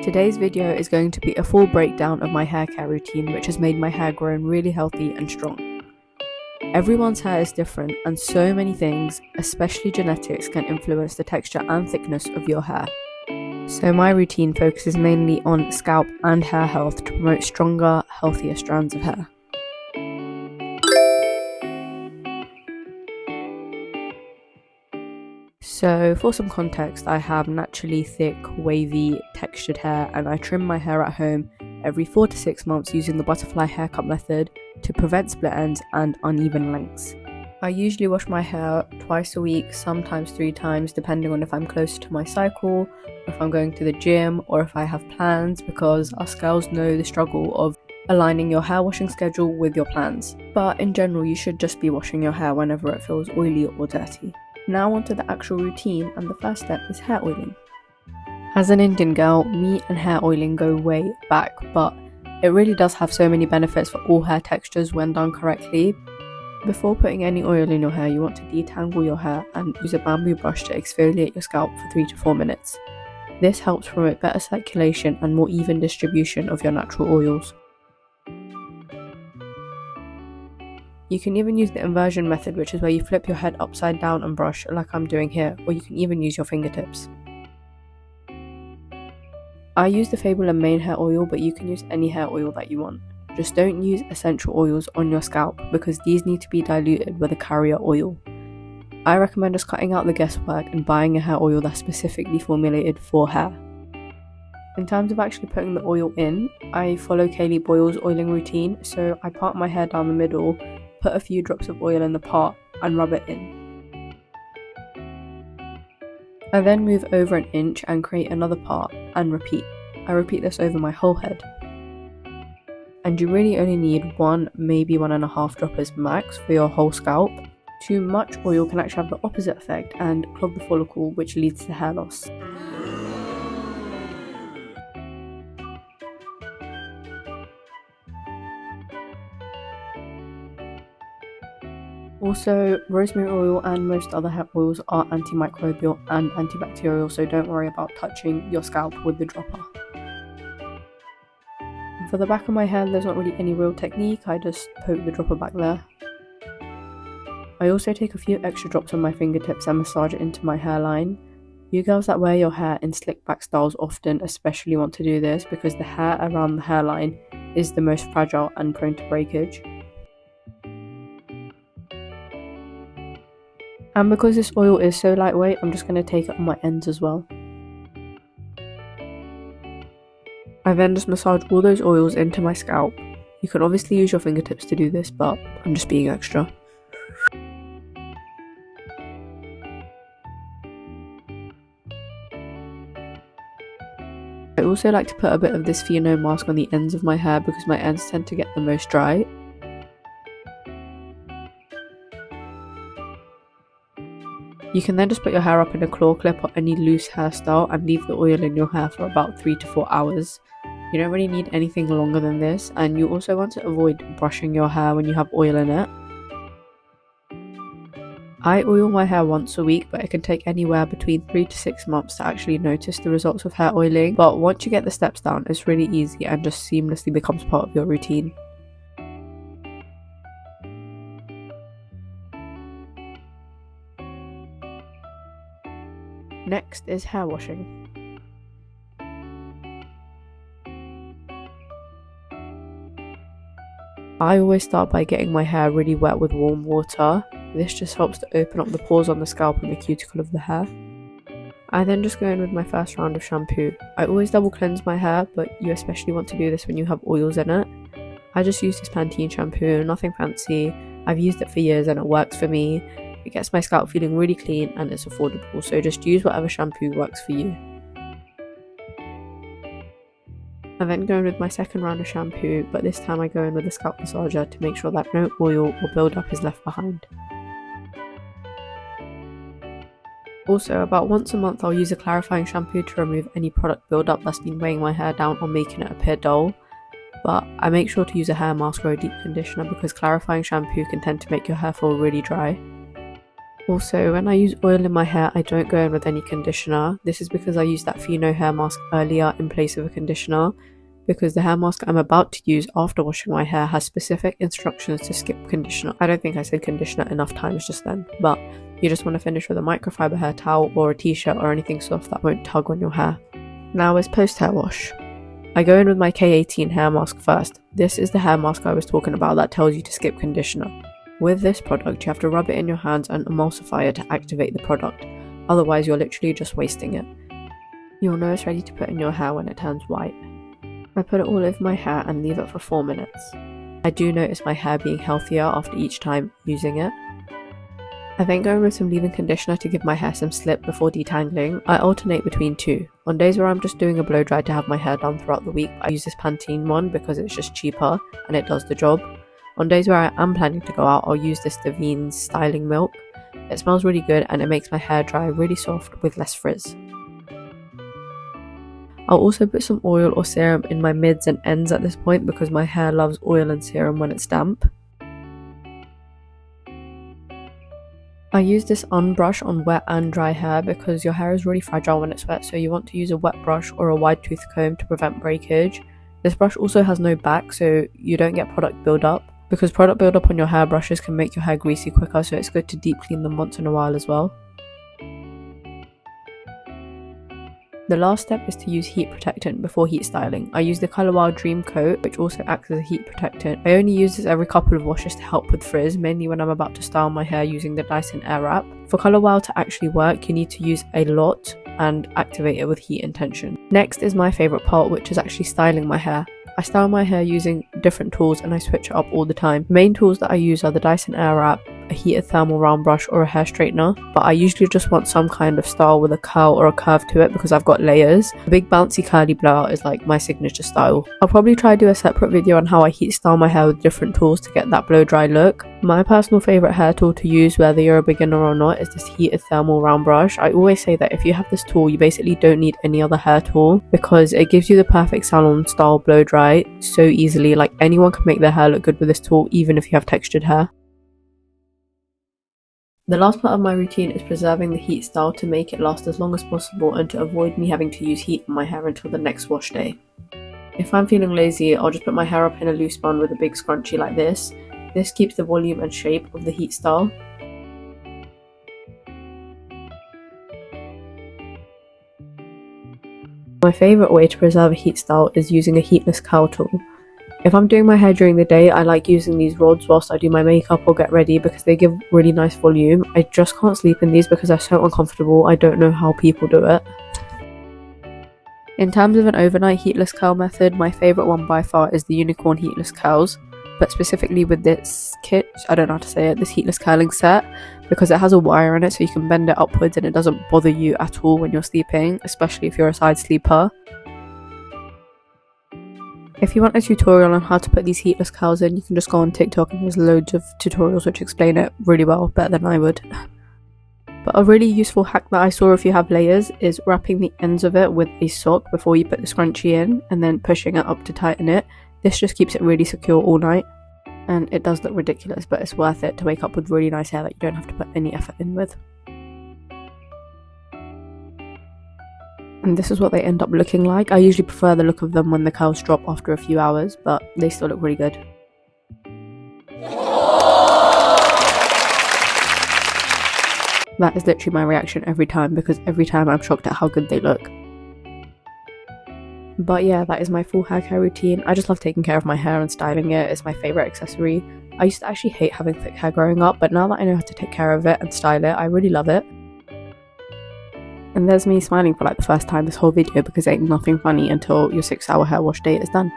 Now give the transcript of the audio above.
Today's video is going to be a full breakdown of my hair care routine, which has made my hair grow really healthy and strong. Everyone's hair is different, and so many things, especially genetics, can influence the texture and thickness of your hair. So my routine focuses mainly on scalp and hair health to promote stronger, healthier strands of hair. So for some context, I have naturally thick, wavy, textured hair, and I trim my hair at home every 4 to 6 months using the butterfly haircut method to prevent split ends and uneven lengths. I usually wash my hair twice a week, sometimes 3 times, depending on if I'm close to my cycle, if I'm going to the gym, or if I have plans, because us girls know the struggle of aligning your hair washing schedule with your plans. But in general, you should just be washing your hair whenever it feels oily or dirty. Now onto the actual routine, and the first step is hair oiling. As an Indian girl, me and hair oiling go way back, but it really does have so many benefits for all hair textures when done correctly. Before putting any oil in your hair, you want to detangle your hair and use a bamboo brush to exfoliate your scalp for 3 to 4 minutes. This helps promote better circulation and more even distribution of your natural oils. You can even use the inversion method, which is where you flip your head upside down and brush like I'm doing here, or you can even use your fingertips. I use the Fable and Mane hair oil, but you can use any hair oil that you want. Just don't use essential oils on your scalp because these need to be diluted with a carrier oil. I recommend just cutting out the guesswork and buying a hair oil that's specifically formulated for hair. In terms of actually putting the oil in, I follow Kaylee Boyle's oiling routine, so I part my hair down the middle, put a few drops of oil in the pot and rub it in. I then move over an inch and create another part and repeat. I repeat this over my whole head. And you really only need 1, maybe 1.5 droppers max for your whole scalp. Too much oil can actually have the opposite effect and clog the follicle, which leads to hair loss. Also, rosemary oil and most other hair oils are antimicrobial and antibacterial, so don't worry about touching your scalp with the dropper. And for the back of my hair, there's not really any real technique, I just poke the dropper back there. I also take a few extra drops on my fingertips and massage it into my hairline. You girls that wear your hair in slick back styles often especially want to do this because the hair around the hairline is the most fragile and prone to breakage. And because this oil is so lightweight, I'm just going to take it on my ends as well. I then just massage all those oils into my scalp. You can obviously use your fingertips to do this, but I'm just being extra. I also like to put a bit of this Fino mask on the ends of my hair because my ends tend to get the most dry. You can then just put your hair up in a claw clip or any loose hairstyle and leave the oil in your hair for about 3 to 4 hours. You don't really need anything longer than this, and you also want to avoid brushing your hair when you have oil in it. I oil my hair once a week, but it can take anywhere between 3 to 6 months to actually notice the results of hair oiling, but once you get the steps down, it's really easy and just seamlessly becomes part of your routine. Next is hair washing. I always start by getting my hair really wet with warm water. This just helps to open up the pores on the scalp and the cuticle of the hair. I then just go in with my first round of shampoo. I always double cleanse my hair, but you especially want to do this when you have oils in it. I just use this Pantene shampoo, nothing fancy. I've used it for years and it works for me. It gets my scalp feeling really clean and it's affordable, so just use whatever shampoo works for you. I then go in with my second round of shampoo, but this time I go in with a scalp massager to make sure that no oil or build-up is left behind. Also, about once a month I'll use a clarifying shampoo to remove any product build-up that's been weighing my hair down or making it appear dull. But I make sure to use a hair mask or a deep conditioner because clarifying shampoo can tend to make your hair feel really dry. Also, when I use oil in my hair, I don't go in with any conditioner. This is because I used that Fino hair mask earlier in place of a conditioner, because the hair mask I'm about to use after washing my hair has specific instructions to skip conditioner. I don't think I said conditioner enough times just then, but you just want to finish with a microfiber hair towel or a t-shirt or anything soft that won't tug on your hair. Now is post-hair wash. I go in with my K18 hair mask first. This is the hair mask I was talking about that tells you to skip conditioner. With this product, you have to rub it in your hands and emulsify it to activate the product. Otherwise, you're literally just wasting it. You'll know it's ready to put in your hair when it turns white. I put it all over my hair and leave it for 4 minutes. I do notice my hair being healthier after each time using it. I then go in with some leave-in conditioner to give my hair some slip before detangling. I alternate between two. On days where I'm just doing a blow dry to have my hair done throughout the week, I use this Pantene one because it's just cheaper and it does the job. On days where I am planning to go out, I'll use this Davines styling milk. It smells really good and it makes my hair dry really soft with less frizz. I'll also put some oil or serum in my mids and ends at this point because my hair loves oil and serum when it's damp. I use this unbrush on wet and dry hair because your hair is really fragile when it's wet, so you want to use a wet brush or a wide tooth comb to prevent breakage. This brush also has no back, so you don't get product buildup, because product buildup on your hair brushes can make your hair greasy quicker, so it's good to deep clean them once in a while as well. The last step is to use heat protectant before heat styling. I use the Colour Wow Dream Coat, which also acts as a heat protectant. I only use this every couple of washes to help with frizz, mainly when I'm about to style my hair using the Dyson Airwrap. For Colour Wow to actually work, you need to use a lot and activate it with heat intention. Next is my favourite part, which is actually styling my hair. I style my hair using different tools and I switch it up all the time. The main tools that I use are the Dyson Airwrap, a heated thermal round brush or a hair straightener, but I usually just want some kind of style with a curl or a curve to it because I've got layers. A big bouncy curly blowout is like my signature style. I'll probably try to do a separate video on how I heat style my hair with different tools to get that blow dry look. My personal favourite hair tool to use, whether you're a beginner or not, is this heated thermal round brush. I always say that if you have this tool, you basically don't need any other hair tool because it gives you the perfect salon style blow dry so easily. Like, anyone can make their hair look good with this tool, even if you have textured hair. The last part of my routine is preserving the heat style to make it last as long as possible and to avoid me having to use heat on my hair until the next wash day. If I'm feeling lazy, I'll just put my hair up in a loose bun with a big scrunchie like this. This keeps the volume and shape of the heat style. My favourite way to preserve a heat style is using a heatless curl tool. If I'm doing my hair during the day, I like using these rods whilst I do my makeup or get ready because they give really nice volume. I just can't sleep in these because they're so uncomfortable. I don't know how people do it. In terms of an overnight heatless curl method, my favourite one by far is the Unicorn Heatless Curls, but specifically with this kit, I don't know how to say it, this heatless curling set, because it has a wire in it so you can bend it upwards and it doesn't bother you at all when you're sleeping, especially if you're a side sleeper. If you want a tutorial on how to put these heatless curls in, you can just go on TikTok and there's loads of tutorials which explain it really well, better than I would. But a really useful hack that I saw if you have layers is wrapping the ends of it with a sock before you put the scrunchie in and then pushing it up to tighten it. This just keeps it really secure all night, and it does look ridiculous, but it's worth it to wake up with really nice hair that you don't have to put any effort in with. And this is what they end up looking like. I usually prefer the look of them when the curls drop after a few hours, but they still look really good. That is literally my reaction every time, because every time I'm shocked at how good they look. But yeah, that is my full hair care routine. I just love taking care of my hair and styling it. It's my favourite accessory. I used to actually hate having thick hair growing up, but now that I know how to take care of it and style it, I really love it. And there's me smiling for like the first time this whole video because ain't nothing funny until your 6-hour hair wash day is done.